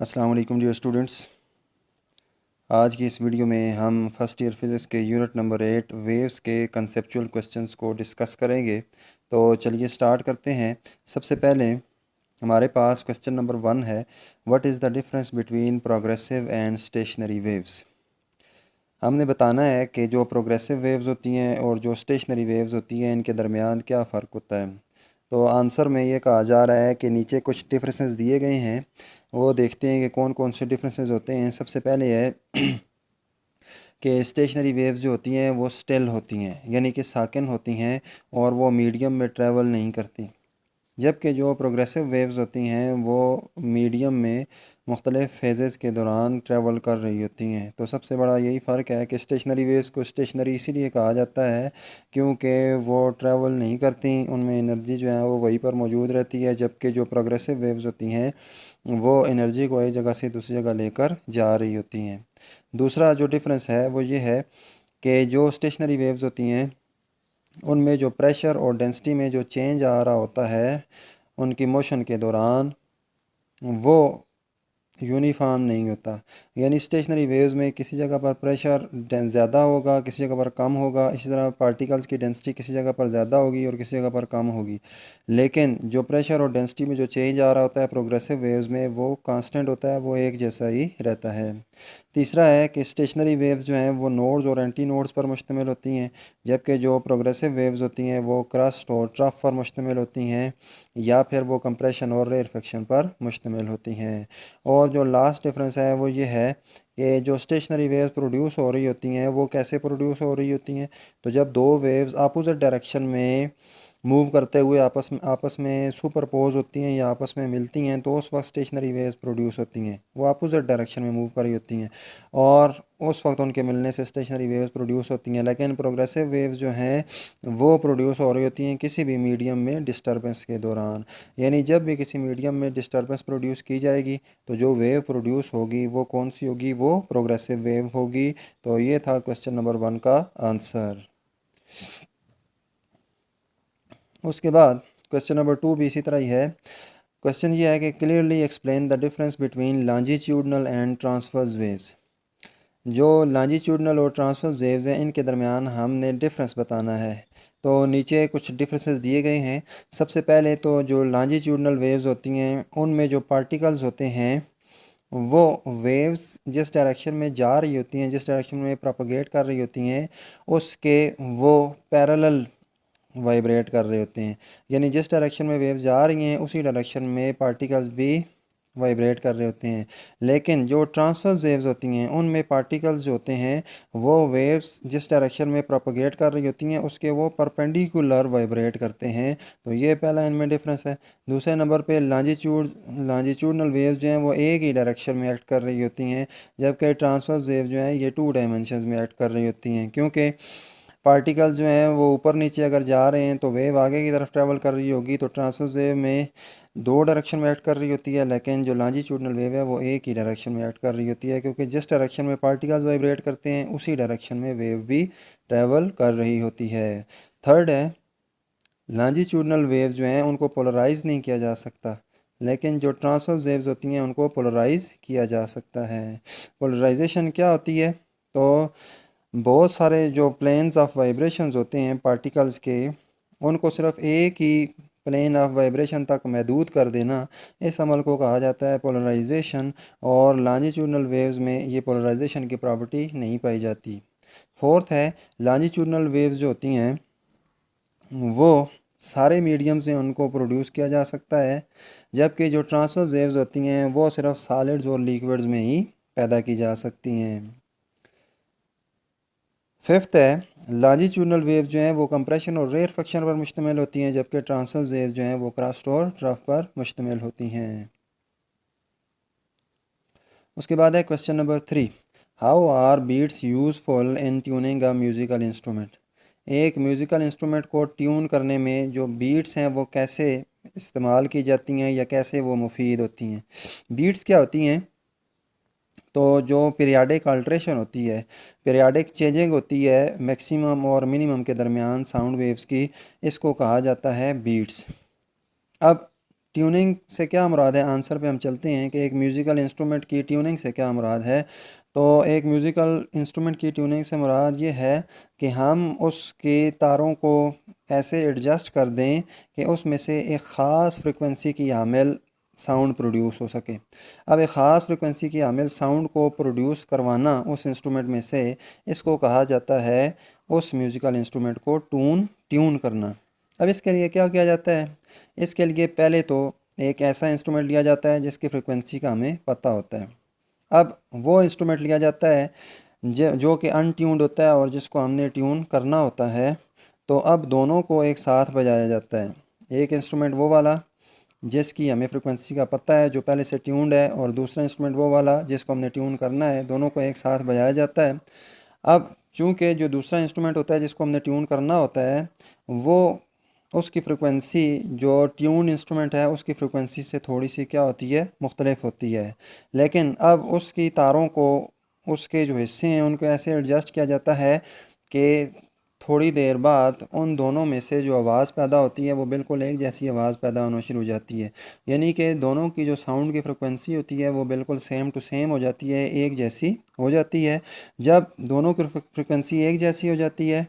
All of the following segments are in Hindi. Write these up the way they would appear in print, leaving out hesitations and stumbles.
अस्सलाम वालेकुम डियर स्टूडेंट्स। आज की इस वीडियो में हम फर्स्ट ईयर फिज़िक्स के यूनिट नंबर 8 वेव्स के कंसेप्चुअल क्वेश्चंस को डिस्कस करेंगे। तो चलिए स्टार्ट करते हैं। सबसे पहले हमारे पास क्वेश्चन नंबर 1 है, what is the difference between progressive and stationery waves. हमने बताना है कि जो प्रोग्रेसिव वेव्स होती हैं और जो स्टेशनरी वेव्स होती हैं इनके दरमियान क्या फ़र्क होता है। तो आंसर में ये कहा जा रहा है कि नीचे कुछ डिफरेंसेस दिए गए हैं, वो देखते हैं कि कौन कौन से डिफरेंसेस होते हैं। सबसे पहले है कि स्टेशनरी वेव्स जो होती हैं वो स्टिल होती हैं, यानी कि साकिन होती हैं और वो मीडियम में ट्रैवल नहीं करती, जबकि जो प्रोग्रेसिव वेव्स होती हैं वो मीडियम में मुख्तलिफ़ फेजेस के दौरान ट्रैवल कर रही होती हैं। तो सबसे बड़ा यही फ़र्क है कि स्टेशनरी वेव्स को स्टेशनरी इसीलिए कहा जाता है क्योंकि वो ट्रैवल नहीं करती, उनमें एनर्जी जो है वो वहीं पर मौजूद रहती है, जबकि जो प्रोग्रेसिव वेव्स होती हैं वो एनर्जी को एक जगह से दूसरी जगह लेकर जा रही होती हैं। दूसरा जो डिफरेंस है वो ये है कि जो स्टेशनरी वेव्स होती हैं उनमें जो प्रेशर और डेंसिटी में जो चेंज आ रहा होता है उनकी मोशन के दौरान वो यूनिफॉर्म नहीं होता। यानी स्टेशनरी वेव्स में किसी जगह पर प्रेशर ज़्यादा होगा, किसी जगह पर कम होगा, इसी तरह पार्टिकल्स की डेंसिटी किसी जगह पर ज़्यादा होगी और किसी जगह पर कम होगी। लेकिन जो प्रेशर और डेंसिटी में जो चेंज आ रहा होता है प्रोग्रेसिव वेव्स में वो कांस्टेंट होता है, वो एक जैसा ही रहता है। तीसरा है कि स्टेशनरी वेव्स जो हैं वो नोड्स और एंटी नोड्स पर मुश्तमिल होती हैं, जबकि जो प्रोग्रेसिव वेव्स होती हैं वो क्रस्ट और ट्रफ पर मुश्तमिल होती हैं या फिर वो कंप्रेशन और रेयरफेक्शन पर मुश्तमिल होती हैं। और जो लास्ट डिफरेंस है वो ये है कि जो स्टेशनरी वेव्स प्रोड्यूस हो रही होती हैं वो कैसे प्रोड्यूस हो रही होती हैं। तो जब दो वेव्स अपोजिट डायरेक्शन में मूव करते हुए आपस में सुपरपोज होती हैं या आपस में मिलती हैं तो उस वक्त स्टेशनरी वेव्स प्रोड्यूस होती हैं, वो अपोजिट डायरेक्शन में मूव कर रही होती हैं और उस वक्त उनके मिलने से स्टेशनरी वेव्स प्रोड्यूस होती हैं। लेकिन प्रोग्रेसिव वेव्स जो हैं वो प्रोड्यूस हो रही होती हैं किसी भी मीडियम में डिस्टर्बेंस के दौरान। यानी जब भी किसी मीडियम में डिस्टर्बेंस प्रोड्यूस की जाएगी तो जो वेव प्रोड्यूस होगी वो कौन सी होगी, वो प्रोग्रेसिव वेव होगी। तो ये था क्वेश्चन नंबर 1 का आंसर। उसके बाद क्वेश्चन नंबर 2 भी इसी तरह ही है। क्वेश्चन ये है कि clearly explain the difference between longitudinal and transverse waves. जो लॉन्जिट्यूडनल और ट्रांसवर्स वेव्स हैं इनके दरमियान हमने डिफरेंस बताना है। तो नीचे कुछ डिफरेंसेस दिए गए हैं। सबसे पहले तो जो लॉन्जिट्यूडनल वेव्स होती हैं उनमें जो पार्टिकल्स होते हैं वो वेव्स जिस डायरेक्शन में जा रही होती हैं, जिस डायरेक्शन में प्रोपगेट कर रही होती हैं उसके वो पैरेलल वाइब्रेट कर रहे होते हैं। यानी जिस डायरेक्शन में वेव्स जा रही हैं उसी डायरेक्शन में पार्टिकल्स भी वाइब्रेट कर रहे होते हैं। लेकिन जो ट्रांसवर्स वेव्स होती हैं उनमें पार्टिकल्स जो होते हैं वो वेव्स जिस डायरेक्शन में प्रोपगेट कर रही होती हैं उसके वो परपेंडिकुलर वाइब्रेट करते हैं। तो ये पहला इनमें डिफरेंस है। दूसरे नंबर पे लॉन्जिट्यूडनल वेव्स जो हैं वो एक ही डायरेक्शन में एक्ट कर रही होती हैं, जबकि ट्रांसवर्स वेव जो हैं ये 2 डायमेंशन में एक्ट कर रही होती हैं। क्योंकि पार्टिकल्स जो हैं वो ऊपर नीचे अगर जा रहे हैं तो वेव आगे की तरफ ट्रैवल कर रही होगी, तो ट्रांसवर्स वेव में 2 डायरेक्शन में एक्ट कर रही होती है, लेकिन जो लॉन्जिट्यूडनल वेव है वो एक ही डायरेक्शन में एक्ट कर रही होती है, क्योंकि जिस डायरेक्शन में पार्टिकल्स वाइब्रेट करते हैं उसी डायरेक्शन में वेव भी ट्रैवल कर रही होती है। थर्ड है, लॉन्जिट्यूडनल वेव्स जो हैं उनको पोलराइज नहीं किया जा सकता, लेकिन जो ट्रांसवर्स वेव्स होती हैं उनको पोलराइज किया जा सकता है। पोलराइजेशन क्या होती है? तो बहुत सारे जो प्लेन्स ऑफ वाइब्रेशंस होते हैं पार्टिकल्स के उनको सिर्फ एक ही प्लेन ऑफ वाइब्रेशन तक महदूद कर देना, इस अमल को कहा जाता है पोलराइजेशन। और लॉन्जिट्यूडनल वेव्स में ये पोलराइजेशन की प्रॉपर्टी नहीं पाई जाती। फोर्थ है, लॉन्जिट्यूडनल वेव्स जो होती हैं वो सारे मीडियम से उनको प्रोड्यूस किया जा सकता है, जबकि जो ट्रांसवर्स वेव्स होती हैं वो सिर्फ सॉलिड्स और लिक्विड्स में ही पैदा की जा सकती हैं। फिफ्थ है, लॉन्जिट्यूडनल वेव जो हैं वो कंप्रेशन और रेयरफेक्शन पर मुश्तमिल होती हैं, जबकि ट्रांसवर्स वेव जो हैं वो क्रस्ट और ट्रफ पर मुश्तमिल होती हैं। उसके बाद है question number 3, how are beats useful in tuning a musical instrument. एक म्यूज़िकल इंस्ट्रूमेंट को ट्यून करने में जो बीट्स हैं वो कैसे इस्तेमाल की जाती हैं या कैसे वो मुफीद होती हैं। बीट्स क्या होती हैं? तो जो पीरियाडिक अल्ट्रेशन होती है, पीरियाडिक चेंजिंग होती है मैक्सिमम और मिनिमम के दरमियान साउंड वेव्स की, इसको कहा जाता है बीट्स। अब ट्यूनिंग से क्या मुराद है, आंसर पे हम चलते हैं कि एक म्यूज़िकल इंस्ट्रूमेंट की ट्यूनिंग से क्या मुराद है। तो एक म्यूज़िकल इंस्ट्रूमेंट की ट्यूनिंग से मुराद ये है कि हम उसके तारों को ऐसे एडजस्ट कर दें कि उसमें से एक ख़ास फ्रिक्वेंसी की हामिल साउंड प्रोड्यूस हो सके। अब एक ख़ास फ्रिक्वेंसी की हामिल साउंड को प्रोड्यूस करवाना उस इंस्ट्रूमेंट में से, इसको कहा जाता है उस म्यूज़िकल इंस्ट्रूमेंट को ट्यून करना। अब इसके लिए क्या किया जाता है, इसके लिए पहले तो एक ऐसा इंस्ट्रूमेंट लिया जाता है जिसकी फ्रिक्वेंसी का हमें पता होता है। अब वो इंस्ट्रूमेंट लिया जाता है जो कि अनट्यून्ड होता है और जिसको हमने ट्यून करना होता है। तो अब दोनों को एक साथ बजाया जाता है। एक इंस्ट्रूमेंट वो वाला जिसकी हमें फ्रिक्वेंसी का पता है, जो पहले से ट्यून्ड है, और दूसरा इंस्ट्रूमेंट वो वाला जिसको हमने ट्यून करना है। दोनों को एक साथ बजाया जाता है। अब चूँकि जो दूसरा इंस्ट्रूमेंट होता है जिसको हमने ट्यून करना होता है, वो उसकी फ्रिक्वेंसी जो ट्यून इंस्ट्रूमेंट है उसकी फ्रिक्वेंसी से थोड़ी सी क्या होती है, मुख्तलिफ होती है। लेकिन अब उसकी तारों को, उसके जो हिस्से हैं उनको ऐसे एडजस्ट किया जाता है कि थोड़ी देर बाद उन दोनों में से जो आवाज़ पैदा होती है वो बिल्कुल एक जैसी आवाज़ पैदा होना शुरू हो जाती है। यानी कि दोनों की जो साउंड की फ्रिक्वेंसी होती है वो बिल्कुल सेम टू सेम हो जाती है, एक जैसी हो जाती है। जब दोनों की फ्रिक्वेंसी एक जैसी हो जाती है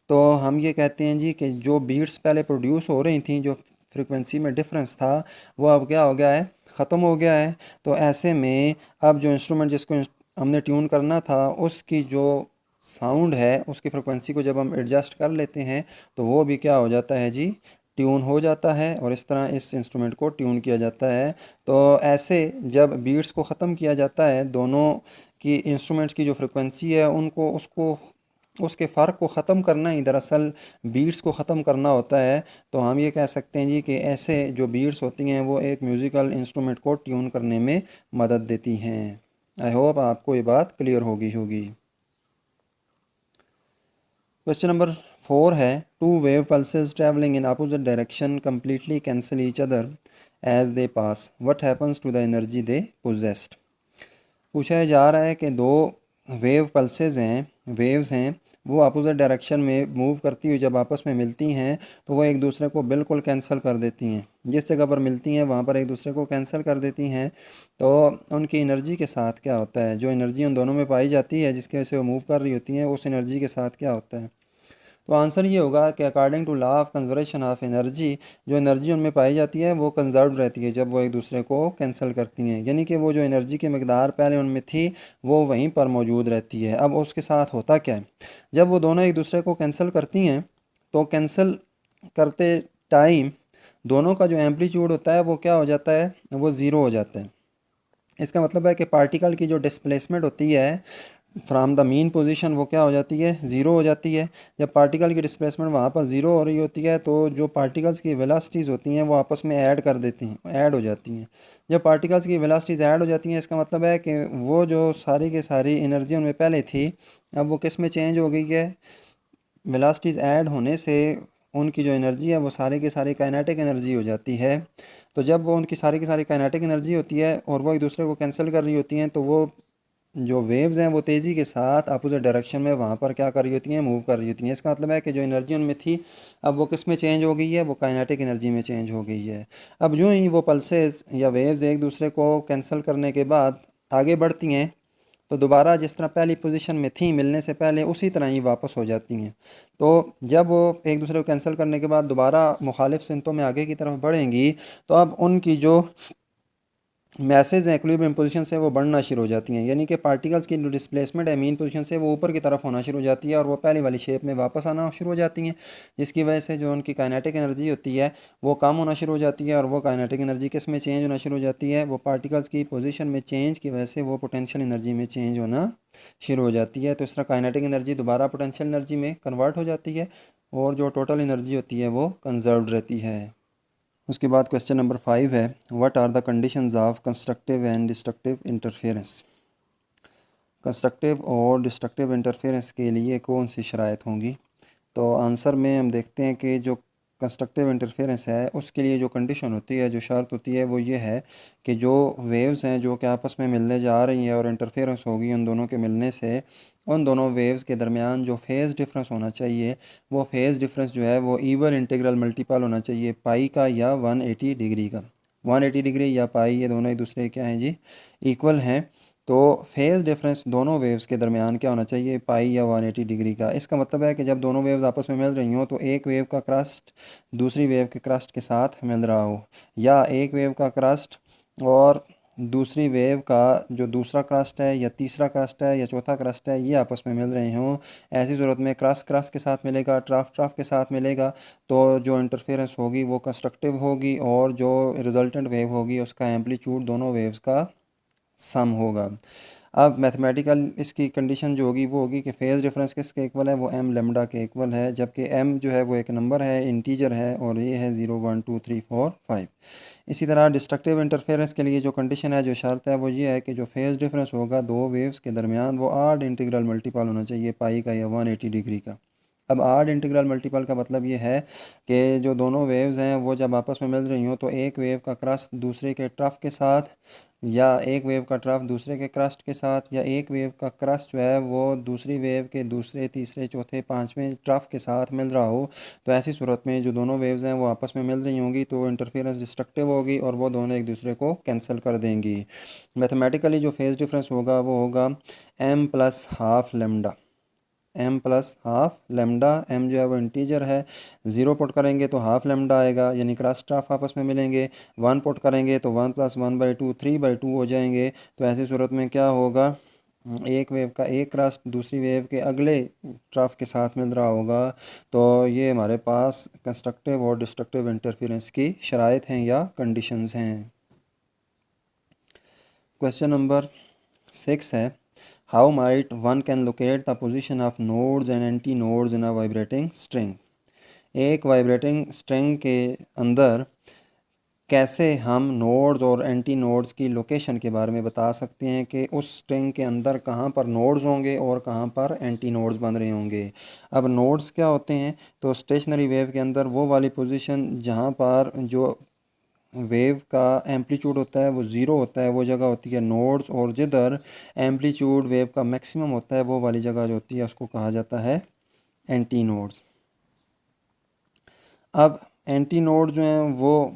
तो हम ये कहते हैं जी कि जो बीट्स पहले प्रोड्यूस हो रही थी, जो फ्रिक्वेंसी में डिफरेंस था, वो अब क्या हो गया है, ख़त्म हो गया है। तो ऐसे में अब जो इंस्ट्रूमेंट जिसको हमने ट्यून करना था उसकी जो साउंड है उसकी फ्रिक्वेंसी को जब हम एडजस्ट कर लेते हैं तो वो भी क्या हो जाता है जी, ट्यून हो जाता है। और इस तरह इस इंस्ट्रूमेंट को ट्यून किया जाता है। तो ऐसे जब बीट्स को ख़त्म किया जाता है, दोनों की इंस्ट्रूमेंट्स की जो फ्रिक्वेंसी है उनको उसको उसके फ़र्क को ख़त्म करना ही दरअसल बीट्स को ख़त्म करना होता है। तो हम ये कह सकते हैं जी कि ऐसे जो बीट्स होती हैं वो एक म्यूज़िकल इंस्ट्रूमेंट को ट्यून करने में मदद देती हैं। आई होप आपको ये बात क्लियर होगी। क्वेश्चन नंबर 4 है, two wave pulses travelling in opposite direction completely cancel each other as they pass, what happens to the energy they possessed. पूछा जा रहा है कि दो वेव पल्सेस हैं, वेव्स हैं, वो अपोजिट डायरेक्शन में मूव करती हुई जब आपस में मिलती हैं तो वो एक दूसरे को बिल्कुल कैंसिल कर देती हैं। जिस जगह पर मिलती हैं वहाँ पर एक दूसरे को कैंसिल कर देती हैं। तो उनकी एनर्जी के साथ क्या होता है, जो एनर्जी उन दोनों में पाई जाती है जिसकी वजह से वो मूव कर रही होती हैं, उस एनर्जी के साथ क्या होता है। तो आंसर ये होगा कि according to law of conservation of energy, जो एनर्जी उनमें पाई जाती है वो कंजर्व रहती है जब वो एक दूसरे को कैंसिल करती हैं। यानी कि वो जो एनर्जी की मकदार पहले उनमें थी वो वहीं पर मौजूद रहती है। अब उसके साथ होता क्या है, जब वो दोनों एक दूसरे को कैंसिल करती हैं तो कैंसिल करते टाइम दोनों का जो एम्पलीट्यूड होता है वो क्या हो जाता है, वो ज़ीरो हो जाता है। इसका मतलब है कि पार्टिकल की जो डिस्प्लेसमेंट होती है फ्राम द मीन पोजीशन वो क्या हो जाती है, ज़ीरो हो जाती है। जब पार्टिकल की डिस्प्लेसमेंट वहाँ पर ज़ीरो हो रही होती है तो जो पार्टिकल्स की वेलोसिटीज़ होती हैं वो आपस में ऐड कर देती हैं, ऐड हो जाती हैं। जब पार्टिकल्स की वेलोसिटीज़ ऐड हो जाती हैं इसका मतलब है कि वो जो सारी की सारी एनर्जी उनमें पहले थी अब वो किस में चेंज हो गई है, वेलोसिटीज़ ऐड होने से उनकी जो एनर्जी है वो सारी की सारी काइनेटिक एनर्जी हो जाती है। तो जब वो उनकी सारी की सारी काइनेटिक एनर्जी होती है और वो एक दूसरे को कैंसिल कर रही होती हैं तो वो जो वेव्स हैं वो तेज़ी के साथ अपोजिट डायरेक्शन में वहाँ पर क्या कर रही होती हैं, मूव कर रही होती हैं। इसका मतलब है कि जो एनर्जी उनमें थी अब वो किस में चेंज हो गई है, वो काइनेटिक एनर्जी में चेंज हो गई है। अब जो ही वो पल्सेस या वेव्स एक दूसरे को कैंसिल करने के बाद आगे बढ़ती हैं तो दोबारा जिस तरह पहली पोजीशन में थी मिलने से पहले उसी तरह ही वापस हो जाती हैं। तो जब वो एक दूसरे को कैंसिल करने के बाद दोबारा मुखालिफ सिमतों में आगे की तरफ बढ़ेंगी तो अब उनकी जो मैसेज हैं इक्विलिब्रियम पोजीशन से वो बढ़ना शुरू हो जाती हैं। यानी कि पार्टिकल्स की जो डिस्प्लेसमेंट है मीन पोजीशन से वो ऊपर की तरफ होना शुरू हो जाती है और वो पहली वाली शेप में वापस आना शुरू हो जाती हैं, जिसकी वजह से जो उनकी काइनेटिक एनर्जी होती है वो कम होना शुरू हो जाती है। और वो काइनेटिक एनर्जी किस में चेंज होना शुरू हो जाती है, वो पार्टिकल्स की पोजीशन में चेंज की वजह से वो पोटेंशियल एनर्जी में चेंज होना शुरू हो जाती है। तो इस तरह काइनेटिक एनर्जी दोबारा पोटेंशियल एनर्जी में कन्वर्ट हो जाती है और जो टोटल एनर्जी होती है वो कंजर्व्ड रहती है। उसके बाद क्वेश्चन नंबर 5 है, what are the conditions of constructive and destructive interference. Constructive और डिस्ट्रक्टिव इंटरफेरेंस के लिए कौन सी शराइत होंगी। तो आंसर में हम देखते हैं कि जो कंस्ट्रक्टिव इंटरफेरेंस है उसके लिए जो कंडीशन होती है, जो शर्त होती है वो ये है कि जो वेव्स हैं जो कि आपस में मिलने जा रही हैं और इंटरफेरेंस होगी उन दोनों के मिलने से, उन दोनों वेव्स के दरमियान जो फेज़ डिफरेंस होना चाहिए वो फेज़ डिफरेंस जो है वो ईवन इंटीग्रल मल्टीपल होना चाहिए पाई का या 180 डिग्री का। 180 डिग्री या पाई, ये दोनों एक दूसरे के क्या हैं जी, इक्वल हैं। तो फेज़ डिफरेंस दोनों वेव्स के दरमियान क्या होना चाहिए, पाई या 180 डिग्री का। इसका मतलब है कि जब दोनों वेव्स आपस में मिल रही हों तो एक वेव का क्रस्ट दूसरी वेव के क्रस्ट के साथ मिल रहा हो, या एक वेव का क्रस्ट और दूसरी वेव का जो दूसरा क्रस्ट है या तीसरा क्रस्ट है या चौथा क्रस्ट है ये आपस में मिल रहे हों। ऐसी सूरत में क्रस्ट क्रस्ट के साथ मिलेगा, ट्राफ ट्राफ के साथ मिलेगा, तो जो इंटरफेरेंस होगी वो कंस्ट्रक्टिव होगी और जो रिजल्टेंट वेव होगी उसका एम्पलीट्यूड दोनों वेव्स का सम होगा। अब मैथमेटिकल इसकी कंडीशन जो होगी वो होगी कि फेज़ डिफरेंस किसके इक्वल है, वो एम लेमडा के इक्वल है, जबकि एम जो है वो एक नंबर है, इंटीजर है, और ये है 0 1 2 3 4 5। इसी तरह डिस्ट्रक्टिव इंटरफेरेंस के लिए जो कंडीशन है, जो शर्त है, वो ये है कि जो फेज़ डिफरेंस होगा दो वेव्स के दरमियान वो आड इंटीग्रल मल्टीपल होना चाहिए पाई का या 180 डिग्री का। अब आड इंटीग्रल मल्टीपल का मतलब ये है कि जो दोनों वेव्स हैं वो जब आपस में मिल रही हों तो एक वेव का क्रस्ट दूसरे के ट्रफ के साथ, या एक वेव का ट्रफ दूसरे के क्रस्ट के साथ, या एक वेव का क्रस्ट जो है वो दूसरी वेव के दूसरे तीसरे चौथे पांचवें ट्रफ के साथ मिल रहा हो, तो ऐसी सूरत में जो दोनों वेव्स हैं वो आपस में मिल रही होंगी तो इंटरफेरेंस डिस्ट्रक्टिव होगी और वो दोनों एक दूसरे को कैंसिल कर देंगी। मैथमेटिकली जो फेज़ डिफरेंस होगा वो होगा M plus half lambda, M plus half lambda. M जो है वो इंटीजर है, ज़ीरो पुट करेंगे तो हाफ लेमडा आएगा, यानी क्रॉस ट्राफ आपस में मिलेंगे। वन पुट करेंगे तो 1 + 1/2 3/2 हो जाएंगे। तो ऐसी सूरत में क्या होगा, एक वेव का एक क्रस्ट दूसरी वेव के अगले ट्रफ के साथ मिल रहा होगा। तो ये हमारे पास कंस्ट्रक्टिव और डिस्ट्रक्टिव इंटरफेरेंस की शराइत हैं या कंडीशंस हैं। क्वेश्चन नंबर 6 है, how might one can locate the position of nodes and anti nodes in a vibrating string. एक वाइब्रेटिंग स्ट्रिंग के अंदर कैसे हम नोड्स और एंटी नोड्स की लोकेशन के बारे में बता सकते हैं कि उस स्ट्रिंग के अंदर कहाँ पर नोड्स होंगे और कहाँ पर एंटी नोड्स बन रहे होंगे। अब नोड्स क्या होते हैं, तो स्टेशनरी वेव के अंदर वो वाली पोजीशन जहाँ पर जो वेव का एम्पलीट्यूड होता है वो ज़ीरो होता है, वो जगह होती है नोड्स, और जिधर एम्पलीट्यूड वेव का मैक्सिमम होता है वो वाली जगह जो होती है उसको कहा जाता है एंटी नोड्स। अब एंटी नोड जो हैं वो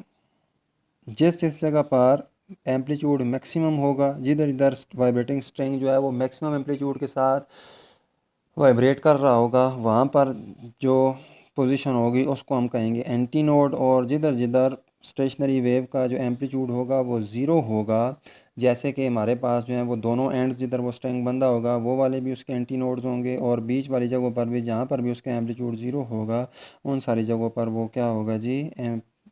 जिस जिस जगह पर एम्पलीट्यूड मैक्सिमम होगा, जिधर इधर वाइब्रेटिंग स्ट्रिंग जो है वो मैक्सिमम एम्पलीट्यूड के साथ वाइब्रेट कर रहा होगा, वहाँ पर जो पोजीशन होगी उसको हम कहेंगे एंटी नोड। और जिधर जिधर स्टेशनरी वेव का जो एम्पलीट्यूड होगा वो ज़ीरो होगा, जैसे कि हमारे पास जो है वो दोनों एंड्स जिधर वो स्ट्रिंग बंधा होगा वो वाले भी उसके एंटी नोड्स होंगे, और बीच वाली जगहों पर भी जहाँ पर भी उसका एम्पलीट्यूड ज़ीरो होगा उन सारी जगहों पर वो क्या होगा जी,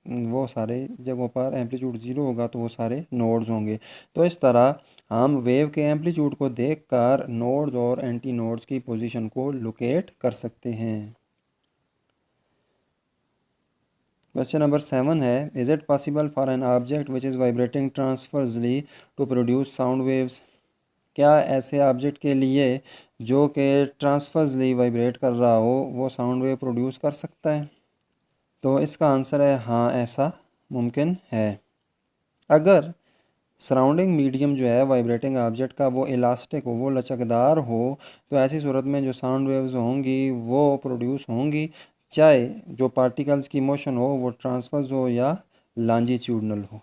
वो सारे जगहों पर एम्पलीट्यूड ज़ीरो होगा तो वो सारे नोड्स होंगे। तो इस तरह हम वेव के एम्पलीट्यूड को देखकर नोड्स और एंटी नोड्स की पोजीशन को लोकेट कर सकते हैं। क्वेश्चन नंबर 7 है, is it possible for an object which is vibrating transversely to produce sound waves. क्या ऐसे ऑब्जेक्ट के लिए जो कि ट्रांसवर्सली वाइब्रेट कर रहा हो वो साउंड वेव प्रोड्यूस कर सकता है। तो इसका आंसर है हाँ, ऐसा मुमकिन है। अगर सराउंडिंग मीडियम जो है वाइब्रेटिंग ऑब्जेक्ट का वो इलास्टिक हो, वो लचकदार हो, तो ऐसी सूरत में जो साउंड वेव्स होंगी वो प्रोड्यूस होंगी, चाहे जो पार्टिकल्स की मोशन हो वो ट्रांसवर्स हो या लॉन्जिट्यूडनल हो।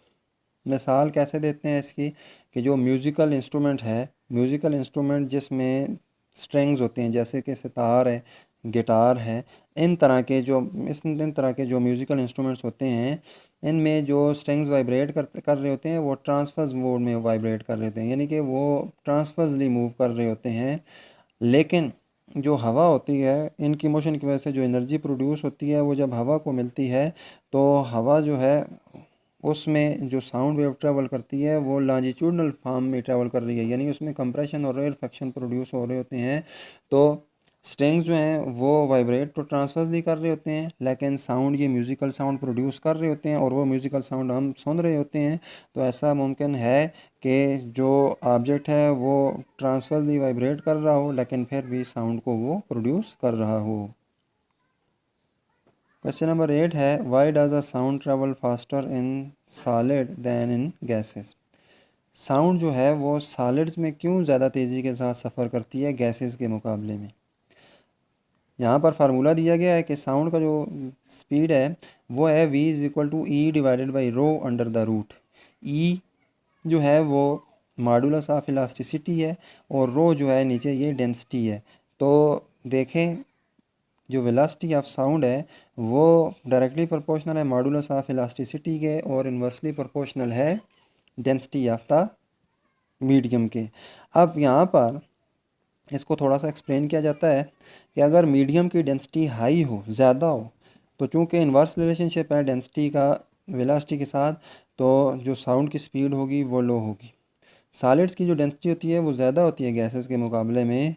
मिसाल कैसे देते हैं इसकी, कि जो म्यूज़िकल इंस्ट्रूमेंट है, म्यूज़िकल इंस्ट्रूमेंट जिसमें स्ट्रिंग्स होते हैं जैसे कि सितार है, गिटार है, इन तरह के जो म्यूज़िकल इंस्ट्रूमेंट्स होते हैं इनमें जो स्ट्रिंग्स वाइब्रेट कर रहे होते हैं वो ट्रांसवर्स मोड में वाइब्रेट कर रहे होते हैं, यानी कि वो ट्रांसवर्सली मूव कर रहे होते हैं। लेकिन जो हवा होती है इनकी मोशन की वजह से जो एनर्जी प्रोड्यूस होती है वो जब हवा को मिलती है तो हवा जो है उसमें जो साउंड वेव ट्रैवल करती है वो लॉन्जिट्यूडनल फॉर्म में ट्रैवल कर रही है, यानी उसमें कंप्रेशन और रेयरफेक्शन प्रोड्यूस हो रहे होते हैं। तो स्ट्रिंग्स जो हैं वो वाइब्रेट तो ट्रांसवर्सली कर रहे होते हैं, लेकिन साउंड ये म्यूज़िकल साउंड प्रोड्यूस कर रहे होते हैं और वो म्यूज़िकल साउंड हम सुन रहे होते हैं। तो ऐसा मुमकिन है कि जो ऑब्जेक्ट है वो ट्रांसवर्सली वाइब्रेट कर रहा हो लेकिन फिर भी साउंड को वो प्रोड्यूस कर रहा हो। क्वेश्चन नंबर 8 है, why does a sound travel faster in solid than in gases. Sound जो है वो सॉलिड्स में क्यों ज़्यादा तेज़ी के साथ सफ़र करती है गैसेस के मुकाबले में। यहाँ पर फार्मूला दिया गया है कि साउंड का जो स्पीड है वो है v is equal to E divided by rho under the root. E जो है वो मॉडुलस ऑफ इलास्टिसिटी है और रो जो है नीचे ये डेंसिटी है। तो देखें जो वेलोसिटी ऑफ साउंड है वो डायरेक्टली प्रोपोर्शनल है मॉडुलस ऑफ इलास्टिसिटी के और इन्वर्सली प्रोपोर्शनल है डेंसिटी ऑफ द मीडियम के। अब यहाँ पर इसको थोड़ा सा एक्सप्लेन किया जाता है कि अगर मीडियम की डेंसिटी हाई हो, ज़्यादा हो, तो चूँकि इन्वर्स रिलेशनशिप है डेंसिटी का वेलोसिटी के साथ, तो जो साउंड की स्पीड होगी वो लो होगी। सॉलिड्स की जो डेंसिटी होती है वो ज़्यादा होती है गैसेस के मुकाबले में,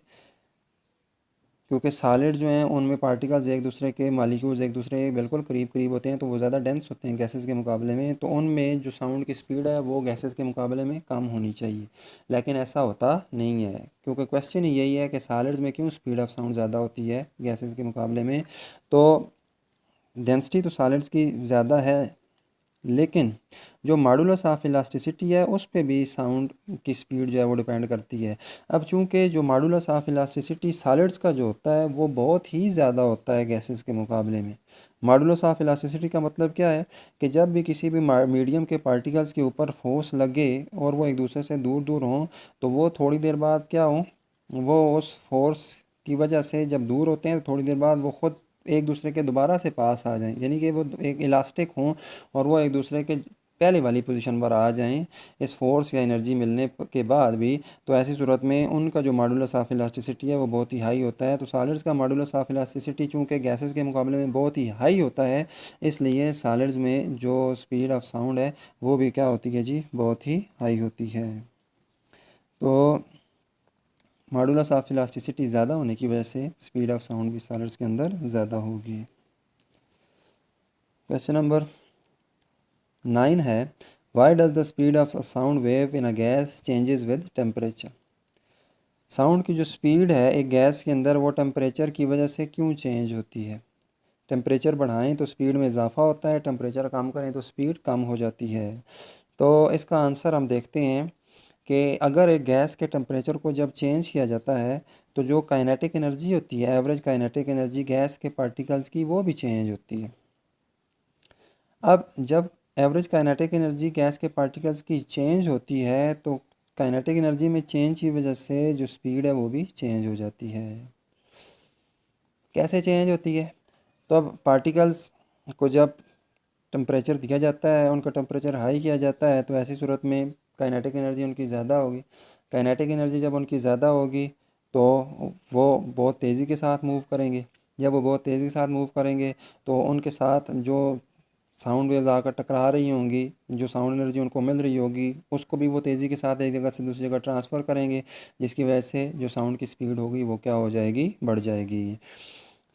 क्योंकि सॉलिड जो हैं उनमें पार्टिकल्स एक दूसरे के मॉलिक्यूल्स एक दूसरे के बिल्कुल करीब करीब होते हैं, तो वो ज़्यादा डेंस होते हैं गैसेस के मुकाबले में, तो उनमें जो साउंड की स्पीड है वो गैसेस के मुकाबले में कम होनी चाहिए। लेकिन ऐसा होता नहीं है, क्योंकि क्वेश्चन ही यही है कि सॉलिड्स में क्यों स्पीड ऑफ साउंड ज़्यादा होती है गैसेस के मुकाबले में। तो डेंसिटी तो सॉलिड्स की ज़्यादा है, लेकिन जो मॉडुलस ऑफ इलास्टिसिटी है उस पे भी साउंड की स्पीड जो है वो डिपेंड करती है। अब चूंकि जो मॉडुलस ऑफ इलास्टिसिटी सॉलिड्स का जो होता है वो बहुत ही ज़्यादा होता है गैसेस के मुकाबले में। मॉडुलस ऑफ इलास्टिसिटी का मतलब क्या है कि जब भी किसी भी मीडियम के पार्टिकल्स के ऊपर फोर्स लगे और वो एक दूसरे से दूर दूर हों, तो वो थोड़ी देर बाद क्या हो, वो उस फोर्स की वजह से जब दूर होते हैं तो थोड़ी देर बाद वो ख़ुद एक दूसरे के दोबारा से पास आ जाएं, यानी कि वो एक इलास्टिक हों और वो एक दूसरे के पहले वाली पोजीशन पर आ जाएं इस फोर्स या एनर्जी मिलने के बाद भी। तो ऐसी सूरत में उनका जो मॉडुलस ऑफ इलास्टिसिटी है वो बहुत ही हाई होता है। तो सॉलिड्स का मॉडुलस ऑफ इलास्टिसिटी चूँकि गैसेस के मुकाबले में बहुत ही हाई होता है, इसलिए सॉलिड्स में जो स्पीड ऑफ साउंड है वो भी क्या होती है जी, बहुत ही हाई होती है। तो मॉडुलस ऑफ इलास्टिसिटी ज़्यादा होने की वजह से स्पीड ऑफ साउंड भी सॉलिड्स के अंदर ज़्यादा होगी। क्वेश्चन नंबर 9 है, why does the speed of sound wave in a gas changes with temperature. Sound की जो स्पीड है एक गैस के अंदर वो टेम्परेचर की वजह से क्यों चेंज होती है। टेम्परेचर बढ़ाएं तो स्पीड में इजाफा होता है, टेम्परेचर कम करें तो स्पीड कम हो जाती है। तो इसका आंसर हम देखते हैं कि अगर एक गैस के टेम्परेचर को जब चेंज किया जाता है तो जो काइनेटिक एनर्जी होती है, एवरेज काइनेटिक एनर्जी गैस के पार्टिकल्स की, वो भी चेंज होती है। अब जब एवरेज काइनेटिक एनर्जी गैस के पार्टिकल्स की चेंज होती है तो काइनेटिक एनर्जी में चेंज की वजह से जो स्पीड है वो भी चेंज हो जाती है। कैसे चेंज होती है? तो अब पार्टिकल्स को जब टेम्परेचर दिया जाता है, उनका टेम्परेचर हाई किया जाता है, तो ऐसी सूरत में काइनेटिक एनर्जी उनकी ज़्यादा होगी। काइनेटिक एनर्जी जब उनकी ज़्यादा होगी तो वो बहुत तेज़ी के साथ मूव करेंगे। जब वो बहुत तेज़ी के साथ मूव करेंगे तो उनके साथ जो साउंड वेव्स आकर टकरा रही होंगी, जो साउंड एनर्जी उनको मिल रही होगी, उसको भी वो तेज़ी के साथ एक जगह से दूसरी जगह ट्रांसफ़र करेंगे, जिसकी वजह से जो साउंड की स्पीड होगी वो क्या हो जाएगी, बढ़ जाएगी।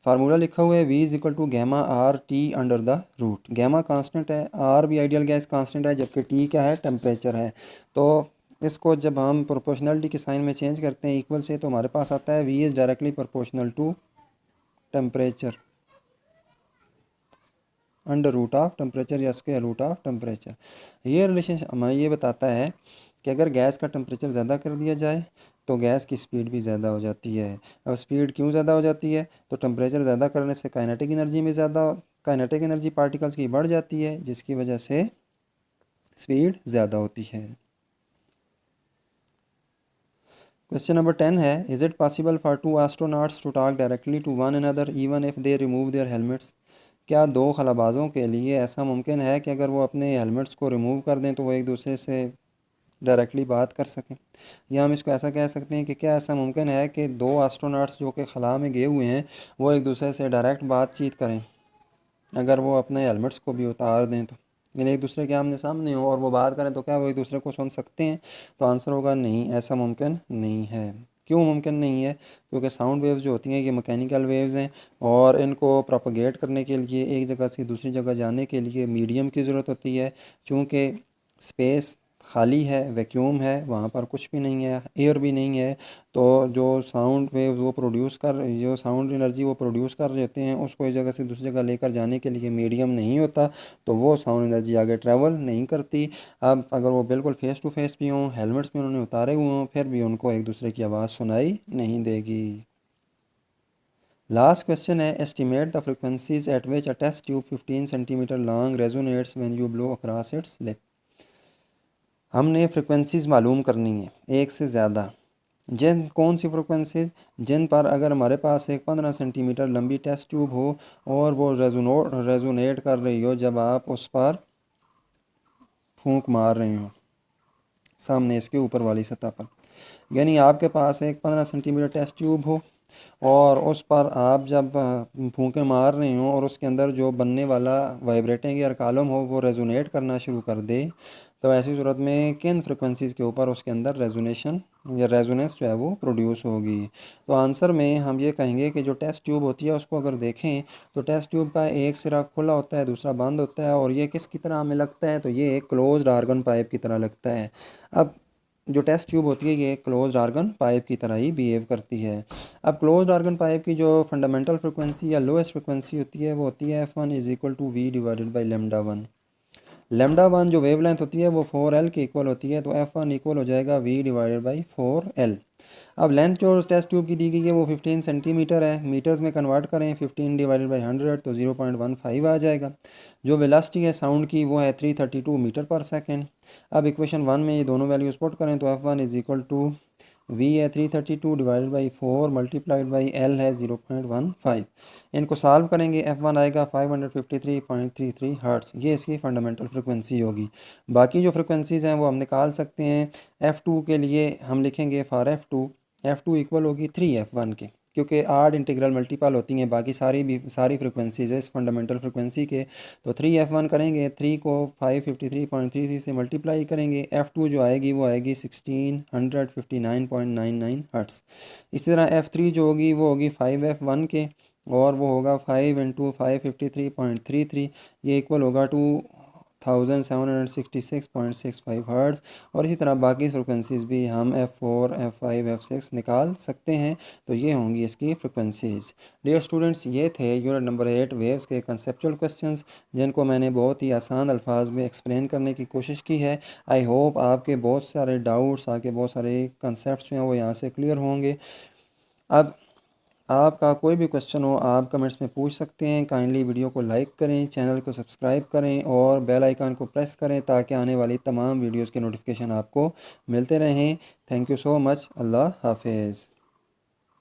फार्मूला लिखा हुआ है v is equal to gamma R T under the root. Gamma constant है, आर भी आइडियल गैस कांस्टेंट है, जबकि टी क्या है, टेम्परेचर है। तो इसको जब हम प्रोपोर्शनलिटी के साइन में चेंज करते हैं इक्वल से, तो हमारे पास आता है v is directly proportional to temperature under root of temperature या स्क्वायर रूट ऑफ टेम्परेचर। ये रिलेशन हमें ये बताता है कि अगर गैस का टेम्परेचर ज़्यादा कर दिया जाए तो गैस की स्पीड भी ज़्यादा हो जाती है। अब स्पीड क्यों ज़्यादा हो जाती है? तो टेम्परेचर ज़्यादा करने से काइनेटिक एनर्जी में ज़्यादा, काइनेटिक एनर्जी पार्टिकल्स की बढ़ जाती है, जिसकी वजह से स्पीड ज़्यादा होती है। क्वेश्चन नंबर 10 है, is it possible for two astronauts to talk directly to one another even if they remove their helmets. क्या दो खलाबाजों के लिए ऐसा मुमकिन है कि अगर वो अपने हेलमेट्स को रिमूव कर दें तो वो एक दूसरे से डायरेक्टली बात कर सकें? या हम इसको ऐसा कह सकते हैं कि क्या ऐसा मुमकिन है कि दो एस्ट्रोनॉट्स जो कि खला में गए हुए हैं वो एक दूसरे से डायरेक्ट बातचीत करें अगर वो अपने हेलमेट्स को भी उतार दें, तो यानी एक दूसरे के आमने सामने हो और वो बात करें तो क्या वो एक दूसरे को सुन सकते हैं? तो आंसर होगा नहीं, ऐसा मुमकिन नहीं है। क्यों मुमकिन नहीं है? क्योंकि साउंड वेव्स जो होती हैं ये मैकेनिकल वेव्स हैं और इनको प्रोपगेट करने के लिए, एक जगह से दूसरी जगह जाने के लिए मीडियम की ज़रूरत होती है। चूँकि स्पेस खाली है, वैक्यूम है, वहाँ पर कुछ भी नहीं है, एयर भी नहीं है, तो जो साउंड वेव्स वो प्रोड्यूस कर, जो साउंड एनर्जी वो प्रोड्यूस कर रहे होते हैं उसको एक जगह से दूसरी जगह लेकर जाने के लिए मीडियम नहीं होता, तो वो साउंड एनर्जी आगे ट्रैवल नहीं करती। अब अगर वो बिल्कुल फेस टू फेस भी हों, हेलमेट्स भी उन्होंने उतारे हुए हों, फिर भी उनको एक दूसरे की आवाज़ सुनाई नहीं देगी। लास्ट क्वेश्चन है, estimate the frequencies at which a test tube 15 centimetre long resonates when you blow across its lip. हमने फ्रिक्वेंसीज मालूम करनी है एक से ज़्यादा। जिन कौन सी फ्रिक्वेंसीज, जिन पर अगर हमारे पास एक 15 सेंटीमीटर लंबी टेस्ट ट्यूब हो और वो रेजोनेट कर रही हो जब आप उस पर फूंक मार रहे हो सामने इसके ऊपर वाली सतह पर। यानी आपके पास एक 15 सेंटीमीटर टेस्ट ट्यूब हो और उस पर आप जब फूंके मार रहे हो और उसके अंदर जो बनने वाला वाइब्रेटिंग एयर कॉलम हो वो रेजोनेट करना शुरू कर दे, तो ऐसी सूरत में किन फ्रिक्वेंसीज़ के ऊपर उसके अंदर रेजोनेशन या रेजोनेंस जो है वो प्रोड्यूस होगी। तो आंसर में हम ये कहेंगे कि जो टेस्ट ट्यूब होती है उसको अगर देखें तो टेस्ट ट्यूब का एक सिरा खुला होता है, दूसरा बंद होता है, और ये किसकी तरह हमें लगता है, तो ये एक क्लोज्ड आर्गन पाइप की तरह लगता है। अब जो टेस्ट ट्यूब होती है ये क्लोज्ड आर्गन पाइप की तरह ही बिहेव करती है। अब क्लोज्ड आर्गन पाइप की जो फंडामेंटल फ्रिक्वेंसी या लोएस्ट फ्रिक्वेंसी होती है वो होती है F1 is equal to v divided by λ1। λ1 जो वेवलेंथ होती है वो 4L की इक्वल होती है, तो F1 इक्वल हो जाएगा v डिवाइडेड बाई 4L। अब लेंथ जो टेस्ट ट्यूब की दी गई है वो 15 सेंटीमीटर है, मीटर्स में कन्वर्ट करें 15 डिवाइडेड बाई 100 तो 0.15 आ जाएगा। जो वेलोसिटी है साउंड की वो है 332 मीटर पर सेकेंड। अब इक्वेशन 1 में ये दोनों वैल्यूज पुट करें तो F1 is equal to v है 332 divided by 4 multiplied by L है 0.15। इनको सॉल्व करेंगे F1 आएगा 553.33 हर्ट्स, ये इसकी फंडामेंटल फ्रिक्वेंसी होगी। बाकी जो फ्रिक्वेंसीज़ हैं वो हम निकाल सकते हैं। F2 के लिए हम लिखेंगे फॉर F2 इक्वल होगी 3F1 के, क्योंकि आड इंटीग्रल मल्टीपल होती हैं बाकी सारी फ्रिक्वेंसीज है इस फंडामेंटल फ्रिक्वेंसी के। तो 3F1 करेंगे, 3 को 553.33 से मल्टीप्लाई करेंगे, F2 जो आएगी वो आएगी 1659.99 हर्ट्स। इसी तरह F3 जो होगी वो होगी 5F1 के, और वो होगा 5 इंटू 553.33, ये इक्वल होगा 2766.65 हर्ट्ज़। और इसी तरह बाकी फ्रिक्वेंसीज़ भी हम F4, F5, F6 निकाल सकते हैं। तो ये होंगी इसकी फ्रिक्वेंसीज़। डियर स्टूडेंट्स, ये थे यूनिट नंबर 8 वेव्स के कंसेप्चुअल क्वेश्चंस, जिनको मैंने बहुत ही आसान अल्फाज में एक्सप्लेन करने की कोशिश की है। आई होप आपके बहुत सारे डाउट्स, आपके बहुत सारे कंसेप्ट जो हैं वो यहाँ से क्लियर होंगे। अब आपका कोई भी क्वेश्चन हो आप कमेंट्स में पूछ सकते हैं। काइंडली वीडियो को लाइक करें, चैनल को सब्सक्राइब करें और बेल आइकन को प्रेस करें ताकि आने वाली तमाम वीडियोस के नोटिफिकेशन आपको मिलते रहें। Thank you so much. Allah हाफिज़।